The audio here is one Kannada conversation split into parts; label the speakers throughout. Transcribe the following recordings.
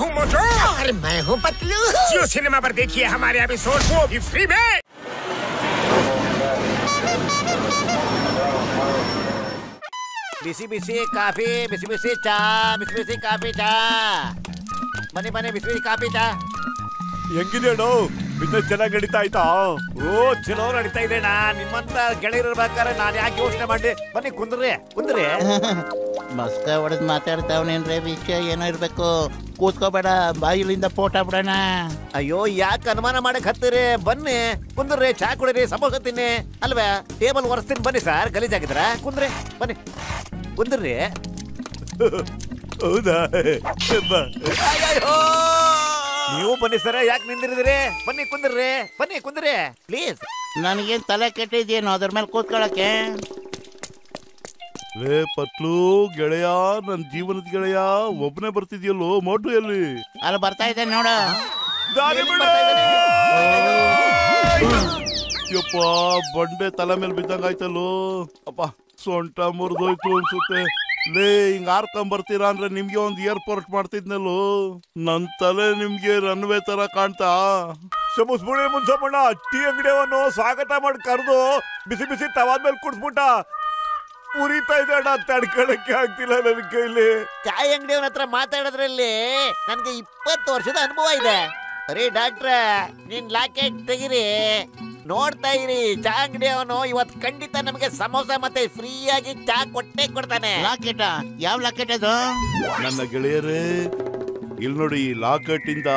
Speaker 1: हूँ मोटू
Speaker 2: और मैं हूँ पतलू।
Speaker 1: जियो सिनेमा पर देखिए हमारे एपिसोड, वो भी फ्री में।
Speaker 2: बिसी बिसी ಕಾಫಿ, ಬಿಸಿ ಬಿಸಿ ಚಾ, ಬಿಸಿ ಬಿಸಿ ಕಾಫಿ ಚಾ. ಬನ್ನಿ ಬನ್ನಿ, ಬಿಸಿ ಬಿಸಿ ಕಾಫಿ ಚಾ.
Speaker 3: ಹೆಂಗಿದೆ ಅಣ್ಣ? ಬಿಸ್ನೆಸ್ ಚೆನ್ನಾಗಿ ನಡೀತಾ ಆಯ್ತಾ?
Speaker 2: ಓ ಚಲೋ ನಡೀತಾ ಇದೆ ಅಣ್ಣ. ನಿಮ್ಮಂತ ಗೆಳೆಯರಿರ್ಬೇಕಾದ್ರೆ ನಾನು ಯಾಕೆ ಯೋಚನೆ ಮಾಡಿ. ಬನ್ನಿ ಕುಂದ್ರಿ ಕುಂದ್ರಿ.
Speaker 4: ಮಸ್ಕ ಹೊಡೆದ್ ಮಾತಾಡ್ತಾವನೇನ್ರಿ, ವಿಷಯ ಏನೋ ಇರ್ಬೇಕು. ಕೂತ್ಕೋಬೇಡ, ಬಾಯಿಲಿಂದ ಫೋಟೋ ಬಿಡೋಣ.
Speaker 2: ಅಯ್ಯೋ ಯಾಕೆ ಅನುಮಾನ ಮಾಡಕ್ ಹತ್ತೀರಿ? ಬನ್ನಿ ಕುಂದ್ರಿ, ಚಾ ಕುಡಿರಿ, ಸಮೋಸ ತಿನ್ನಿ ಅಲ್ವಾ? ಟೇಬಲ್ ಒರೆಸ್ತೀನಿ ಬನ್ನಿ ಸರ್, ಗಲೀಜಾಗಿದ್ರ. ಕುಂದ್ರಿ ಬನ್ನಿ ಕುಂದ್ರಿ.
Speaker 3: ಹೌದಾ?
Speaker 2: ನೀವು ಬನ್ನಿ ಸರ್, ಯಾಕೆ ನಿಂದಿರಿದಿರಿ? ಬನ್ನಿ ಕುಂದ್ರಿ, ಬನ್ನಿ ಕುಂದ್ರಿ ಪ್ಲೀಸ್.
Speaker 4: ನನಗೇನ್ ತಲೆ ಕೆಟ್ಟಿದ್ಯೇನೋ ಅದ್ರ ಮೇಲೆ ಕೂತ್ಕೊಳಕ್ಕೆ?
Speaker 3: ಲೇ ಪತ್ಲು ಗೆಳೆಯ, ನನ್ ಜೀವನದ ಗೆಳೆಯ ಒಬ್ಬನೇ ಬರ್ತಿದ್ಯಲ್ಲೋ, ಮೋಟು ಎಲ್ಲಿ?
Speaker 4: ಅಲ್ಲಿ ಬರ್ತಾ ಇದೆ ನೋಡು.
Speaker 3: ಯಪ್ಪ, ಬಂಡೆ ತಲೆ ಮೇಲೆ ಬಿದ್ದಂಗ ಆಯ್ತಲ್ಲೋ. ಅಪ್ಪ, ಸೊಂಟ ಮುರಿದೋಯ್ತು ಅನ್ಸುತ್ತೆ. ಲೇ, ಹಿಂಗ ಬರ್ತೀರಾ ಅಂದ್ರೆ ನಿಮ್ಗೆ ಒಂದ್ ಏರ್ಪೋರ್ಟ್ ಮಾಡ್ತಿದ್ನಲ್ಲೋ. ನನ್ ತಲೆ ನಿಮ್ಗೆ ರನ್ವೇ ತರ ಕಾಣ್ತಾ?
Speaker 5: ಸಮುಸ್ಬುಡಿ ಮುನ್ಸಮ್ಮಣ್ಣ ಟೀ ಅಂಗಡಿಯವನು ಸ್ವಾಗತ ಮಾಡಿ ಕರೆದು ಬಿಸಿ ಬಿಸಿ ತವಾದ್ಮೇಲೆ ಕುಡಿಸ್ಬಿಟ್ಟ. ಉರಿತಾ ಇದೆ ಅಣ್ಣ, ತಡ್ಕೊಳಕ್ಕೆ ಆಗ್ತಿಲ್ಲ ನನ್ನ ಕೈಲಿ.
Speaker 2: ಚಾಯ್ ಅಂಗಡಿಯವನ ಹತ್ರ ಮಾತಾಡೋದ್ರಲ್ಲಿ ನನ್ಗೆ 20 ವರ್ಷದ ಅನುಭವ ಇದೆ. ಅರೇ ಡಾಕ್ಟ್ರ, ನೀನ್ ಲಾಕೆಟ್ ತೆಗಿರಿ, ನೋಡ್ತಾ ಇರಿ. ಚಾ ಅಂಗಡಿಯವನು ಇವತ್ತು ಖಂಡಿತ ನಮಗೆ ಸಮೋಸ ಮತ್ತೆ ಫ್ರೀ ಆಗಿ ಚಾ ಕೊಟ್ಟೆ ಕೊಡ್ತಾನೆ.
Speaker 4: ಲಾಕೆಟ? ಯಾವ ಲಾಕೆಟ್ ಅದು?
Speaker 3: ನನ್ನ ಗೆಳೆಯರೇ, ಇಲ್ಲಿ ನೋಡಿ, ಈ ಲಾಕೆಟ್ ಇಂದ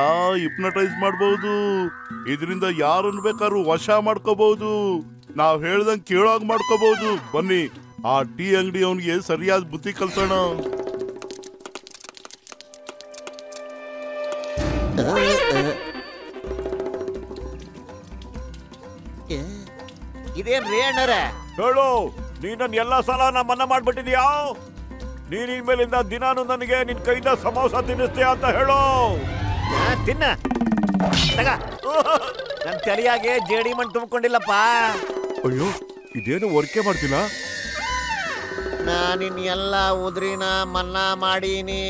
Speaker 3: ಹಿಪ್ನಟೈಸ್ ಮಾಡಬಹುದು. ಇದರಿಂದ ಯಾರನ್ನು ಬೇಕಾದ್ರೂ ವಶ ಮಾಡ್ಕೋಬಹುದು. ನಾವ್ ಹೇಳ್ದಂಗ್ ಕೇಳೋಗ್ ಮಾಡ್ಕೋಬಹುದು. ಬನ್ನಿ, ಆ ಟೀ ಅಂಗಡಿ ಅವನಿಗೆ ಸರಿಯಾದ ಬುದ್ಧಿ ಕಲ್ಸೋಣ.
Speaker 2: ಇದೇನ್ರಿ ಅಣ್ಣರ?
Speaker 5: ಹೇಳು, ನೀನ್ ನನ್ನ ಎಲ್ಲಾ ಸಾಲ ನಾ ಮನ್ನಾ ಮಾಡ್ಬಿಟ್ಟಿದ್ಯಾ? ನೀನ್ ಇನ್ಮೇಲಿಂದ ದಿನಾನು ನನಗೆ ನಿನ್ ಕೈಯಿಂದ ಸಮೋಸ ತಿನ್ನಿಸ್ತೀಯ ಅಂತ ಹೇಳು.
Speaker 2: ತಿನ್ನ ತಗ. ನನ್ ತಲೆಯಾಗೆ ಜೇಡಿ ಮಣ್ಣು ತುಂಬಿಕೊಂಡಿಲ್ಲಪ್ಪ.
Speaker 5: ಅಯ್ಯೋ, ಇದೇನು ವರ್ಕೆ ಮಾಡ್ತಿಲ್ಲ.
Speaker 2: ನಾನಿನ್ ಎಲ್ಲ ಉದ್ರಿನ ಮನ್ನಾ ಮಾಡೀನಿ.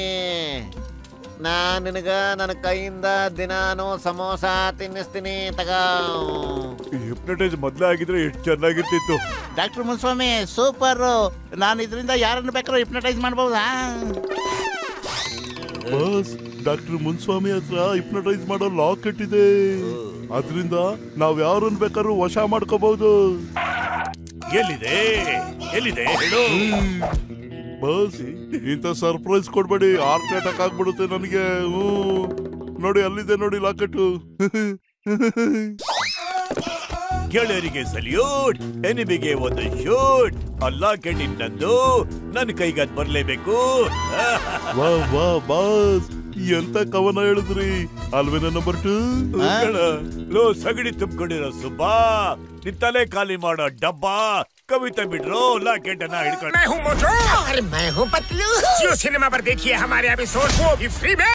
Speaker 2: ನಿನಗ ನನ್ನ ಕೈಯಿಂದ ದಿನಾನು ಸಮೋಸ ತಿನ್ನಿಸ್ತೀನಿ, ತಗ.
Speaker 5: ಹಿಪ್ನಟೈಸ್ ಮೊದ್ಲೇ ಆಗಿದ್ರೆ ಎಷ್ಟು ಚೆನ್ನಾಗಿರ್ತಿತ್ತು.
Speaker 4: Doctor Muniswamy super. ನಾನು ಇದರಿಂದ ಯಾರನ್ನು ಬೇಕಾದ್ರೂ ಹಿಪ್ನಟೈಸ್ ಮಾಡಬಹುದಾ?
Speaker 3: ಬಸ್, ಡಾಕ್ಟರ್ ಮುನ್ಸ್ವಾಮಿ ಹತ್ರ ಹಿಪ್ನಟೈಸ್ ಮಾಡೋ ಲಾಕೆಟ್ ಇದೆ. ಅದರಿಂದ ನಾವ್ ಯಾರನ್ನು ಬೇಕಾದ್ರೂ ವಶ ಮಾಡ್ಕೋಬಹುದು.
Speaker 5: ಎಲ್ಲಿದೆ ಎಲ್ಲಿದೆ ಹೇಳು.
Speaker 3: ಬಸ್, ಇಂಥ ಸರ್ಪ್ರೈಸ್ ಕೊಡ್ಬೇಡಿ, ಹಾರ್ಟ್ ಅಟ್ಯಾಕ್ ಆಗ್ಬಿಡುತ್ತೆ ನನಗೆ. ನೋಡಿ, ಅಲ್ಲಿದೆ ನೋಡಿ ಲಾಕೆಟ್.
Speaker 5: ಗೆಳೆಯರಿಗೆ ಸಲ್ಯೂಟ್, ಎನಿಮಿಗೆ ಒಂದು ಶೂಟ್. ಅಲ್ಲ ಕೆಟ್ಟಿದ್ದು ನನ್ನ ಕೈಗದ್ ಬರ್ಲೇಬೇಕು.
Speaker 3: ವಾ ವಾ ಬಾಸ್, ಎಂತ ಕವನ ಹೇಳಿದ್ರಿ ಅಲ್ವೇನ ನಂಬರ್ 2?
Speaker 5: ಲೋ ಸಗಡಿ ತುಂಬಿಕೊಂಡಿರೋ ಸುಬ್ಬಾ, ನಿನ್ ತಲೆ ಖಾಲಿ ಮಾಡೋ ಡಬ್ಬ. ಕವಿತಾ ಬಿಡ್ರೋ, ಲಾಕೆಟ್ ಅನ್ನ ಹಿಡ್ಕೊಂಡು.
Speaker 1: मैं हूँ मोटू
Speaker 2: और मैं हूँ पतलू।
Speaker 1: जियो सिनेमा पर देखिए हमारे एपिसोड, वो भी फ्री में।